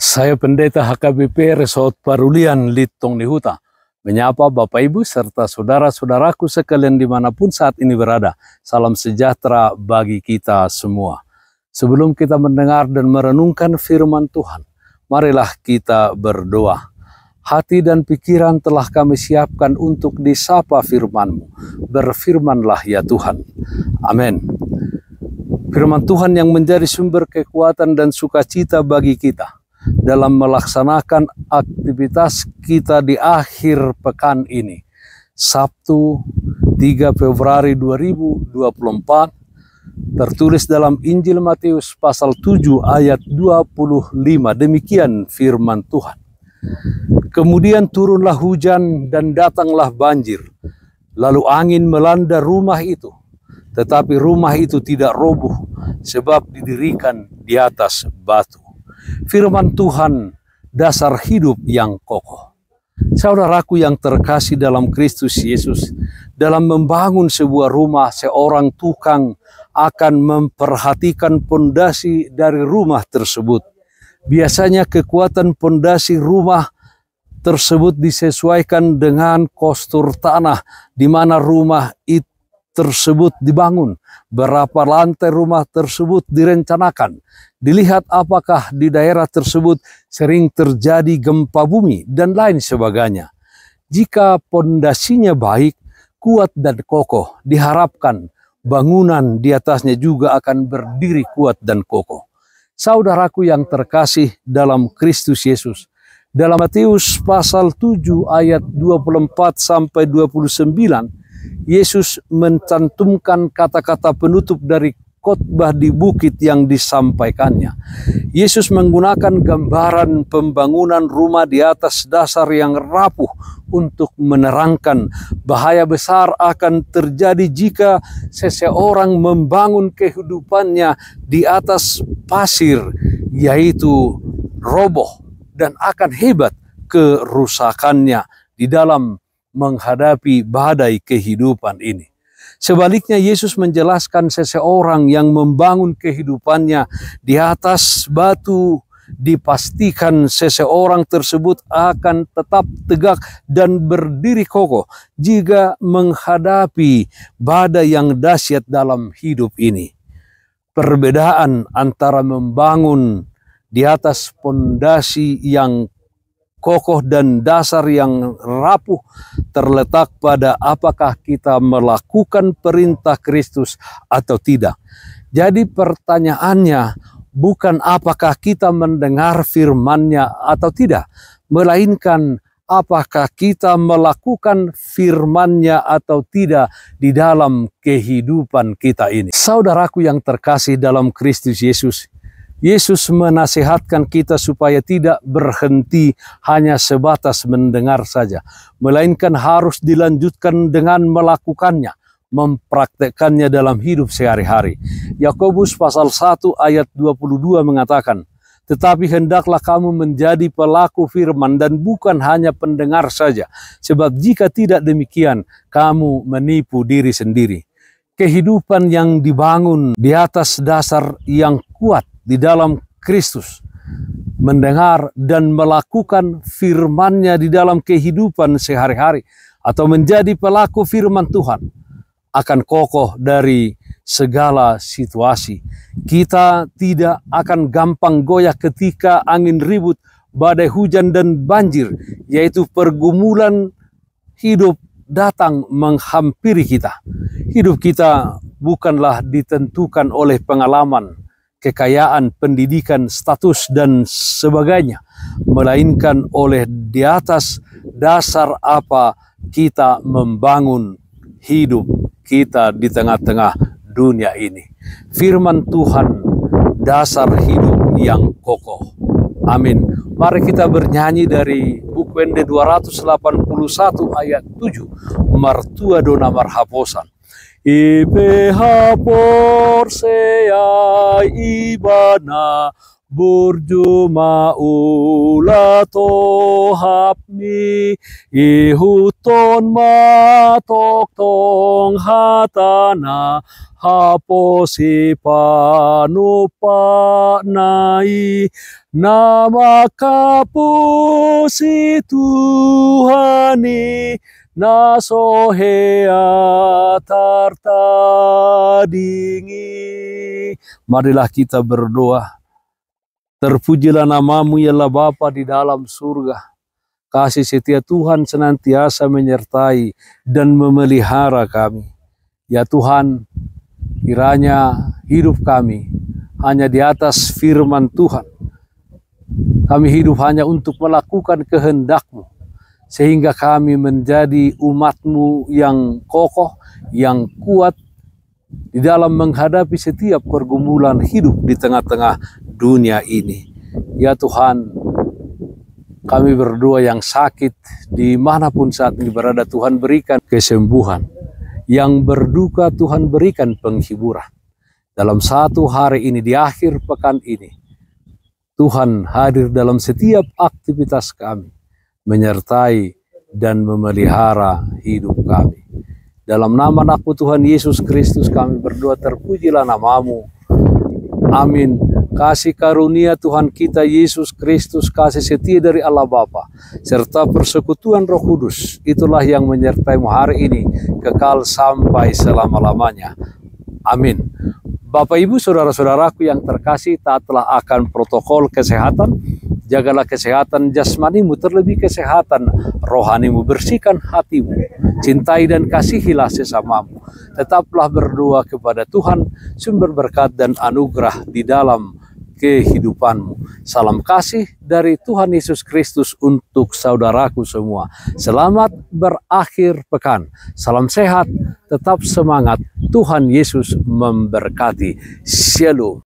Saya Pendeta HKBP Resort Parulian Litong Nihuta menyapa Bapak Ibu serta saudara-saudaraku sekalian dimanapun saat ini berada. Salam sejahtera bagi kita semua. Sebelum kita mendengar dan merenungkan firman Tuhan, marilah kita berdoa. Hati dan pikiran telah kami siapkan untuk disapa firman-Mu. Berfirmanlah ya Tuhan. Amin. Firman Tuhan yang menjadi sumber kekuatan dan sukacita bagi kita dalam melaksanakan aktivitas kita di akhir pekan ini. Sabtu 3 Februari 2024 tertulis dalam Injil Matius pasal 7 ayat 25. Demikian firman Tuhan. Kemudian turunlah hujan dan datanglah banjir. Lalu angin melanda rumah itu. Tetapi rumah itu tidak roboh sebab didirikan di atas batu. Firman Tuhan, dasar hidup yang kokoh. Saudaraku yang terkasih dalam Kristus Yesus, dalam membangun sebuah rumah, seorang tukang akan memperhatikan pondasi dari rumah tersebut. Biasanya kekuatan pondasi rumah tersebut disesuaikan dengan kostur tanah di mana rumah itu tersebut dibangun, berapa lantai rumah tersebut direncanakan, dilihat apakah di daerah tersebut sering terjadi gempa bumi dan lain sebagainya. Jika pondasinya baik, kuat dan kokoh, diharapkan bangunan di atasnya juga akan berdiri kuat dan kokoh. Saudaraku yang terkasih dalam Kristus Yesus, dalam Matius pasal 7 ayat 24 sampai 29, Yesus mencantumkan kata-kata penutup dari khotbah di bukit yang disampaikannya. Yesus menggunakan gambaran pembangunan rumah di atas dasar yang rapuh untuk menerangkan bahaya besar akan terjadi jika seseorang membangun kehidupannya di atas pasir, yaitu roboh, dan akan hebat kerusakannya di dalam menghadapi badai kehidupan ini. Sebaliknya Yesus menjelaskan seseorang yang membangun kehidupannya di atas batu, dipastikan seseorang tersebut akan tetap tegak dan berdiri kokoh jika menghadapi badai yang dahsyat dalam hidup ini. Perbedaan antara membangun di atas pondasi yang kokoh dan dasar yang rapuh terletak pada apakah kita melakukan perintah Kristus atau tidak. Jadi pertanyaannya bukan apakah kita mendengar firman-Nya atau tidak, melainkan apakah kita melakukan firman-Nya atau tidak di dalam kehidupan kita ini. Saudaraku yang terkasih dalam Kristus Yesus, Yesus menasihatkan kita supaya tidak berhenti hanya sebatas mendengar saja, melainkan harus dilanjutkan dengan melakukannya, mempraktekkannya dalam hidup sehari-hari. Yakobus pasal 1 ayat 22 mengatakan, "Tetapi hendaklah kamu menjadi pelaku firman dan bukan hanya pendengar saja, sebab jika tidak demikian, kamu menipu diri sendiri." Kehidupan yang dibangun di atas dasar yang kuat di dalam Kristus, mendengar dan melakukan firman-Nya di dalam kehidupan sehari-hari, atau menjadi pelaku firman Tuhan, akan kokoh dari segala situasi. Kita tidak akan gampang goyah ketika angin ribut, badai hujan dan banjir, yaitu pergumulan hidup datang menghampiri kita. Hidup kita bukanlah ditentukan oleh pengalaman, kekayaan, pendidikan, status, dan sebagainya, melainkan oleh di atas dasar apa kita membangun hidup kita di tengah-tengah dunia ini. Firman Tuhan, dasar hidup yang kokoh. Amin. Mari kita bernyanyi dari buku Wende 281 ayat 7, Martua dona marhaposan. Ipe hapor sea ibana burjuma ula tohapni ihuton matok tong hatana haposi panupa nai nama kapusi Tuhani nasohea tartadingi. Marilah kita berdoa. Terpujilah namamu ya Allah Bapa di dalam surga. Kasih setia Tuhan senantiasa menyertai dan memelihara kami. Ya Tuhan, kiranya hidup kami hanya di atas firman Tuhan. Kami hidup hanya untuk melakukan kehendak-Mu, sehingga kami menjadi umat-Mu yang kokoh, yang kuat di dalam menghadapi setiap pergumulan hidup di tengah-tengah dunia ini. Ya Tuhan, kami berdoa yang sakit dimanapun saat ini berada, Tuhan berikan kesembuhan. Yang berduka Tuhan berikan penghiburan. Dalam satu hari ini, di akhir pekan ini, Tuhan hadir dalam setiap aktivitas kami, menyertai dan memelihara hidup kami. Dalam nama anakmu Tuhan Yesus Kristus kami berdoa, terpujilah namamu. Amin. Kasih karunia Tuhan kita Yesus Kristus, kasih setia dari Allah Bapa, serta persekutuan Roh Kudus, itulah yang menyertaimu hari ini, kekal sampai selama-lamanya. Amin. Bapak Ibu saudara-saudaraku yang terkasih, taatlah akan protokol kesehatan. Jagalah kesehatan jasmanimu, terlebih kesehatan rohanimu. Bersihkan hatimu, cintai dan kasihilah sesamamu. Tetaplah berdoa kepada Tuhan, sumber berkat dan anugerah di dalam kehidupanmu. Salam kasih dari Tuhan Yesus Kristus untuk saudaraku semua. Selamat berakhir pekan. Salam sehat, tetap semangat. Tuhan Yesus memberkati. Shalom.